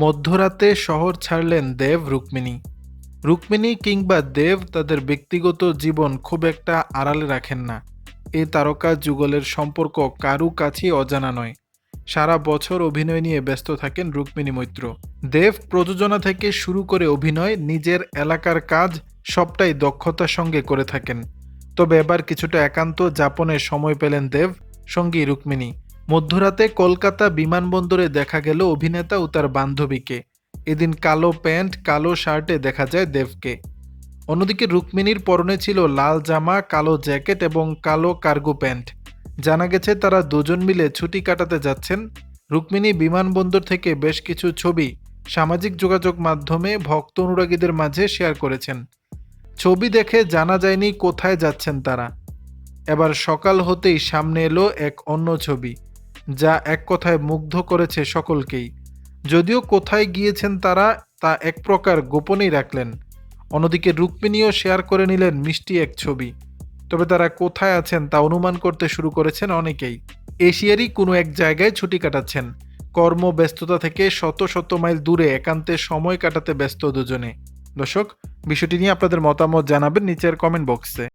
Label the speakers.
Speaker 1: মধ্যরাতে শহর ছাড়লেন দেব রুক্মিণী। রুক্মিণী কিংবা দেব তাদের ব্যক্তিগত জীবন খুব একটা আড়ালে রাখেন না। এই তারকা যুগলের সম্পর্ক কারু কাছেই অজানা নয়। সারা বছর অভিনয় নিয়ে ব্যস্ত থাকেন রুক্মিণী মৈত্র। দেব প্রযোজনা থেকে শুরু করে অভিনয়, নিজের এলাকার কাজ সবটাই দক্ষতার সঙ্গে করে থাকেন। তবে এবার কিছুটা একান্ত যাপনের সময় পেলেন দেব, সঙ্গী রুক্মিণী। মধ্যরাতে কলকাতা বিমানবন্দরে দেখা গেল অভিনেতা ও তার বান্ধবীকে। এদিন কালো প্যান্ট কালো শার্টে দেখা যায় দেবকে। অন্যদিকে রুক্মিণীর পরনে ছিল লাল জামা, কালো জ্যাকেট এবং কালো কার্গো প্যান্ট। জানা গেছে তারা দুজন মিলে ছুটি কাটাতে যাচ্ছেন। রুক্মিণী বিমানবন্দর থেকে বেশ কিছু ছবি সামাজিক যোগাযোগ মাধ্যমে ভক্ত অনুরাগীদের মাঝে শেয়ার করেছেন। ছবি দেখে জানা যায়নি কোথায় যাচ্ছেন তারা। এবার সকাল হতেই সামনে এলো এক অন্য ছবি, যা এক কথায় মুগ্ধ করেছে সকলকেই। যদিও কোথায় গিয়েছেন তারা তা এক প্রকার গোপনেই রাখলেন। অন্যদিকে রুক্মিণীও শেয়ার করে নিলেন মিষ্টি এক ছবি। তবে তারা কোথায় আছেন তা অনুমান করতে শুরু করেছেন অনেকেই। এশিয়ারই কোনো এক জায়গায় ছুটি কাটাচ্ছেন। কর্মব্যস্ততা থেকে শত শত মাইল দূরে একান্তে সময় কাটাতে ব্যস্ত দুজনে। দর্শক, বিষয়টি নিয়ে আপনাদের মতামত জানাবেন নিচের কমেন্ট বক্সে।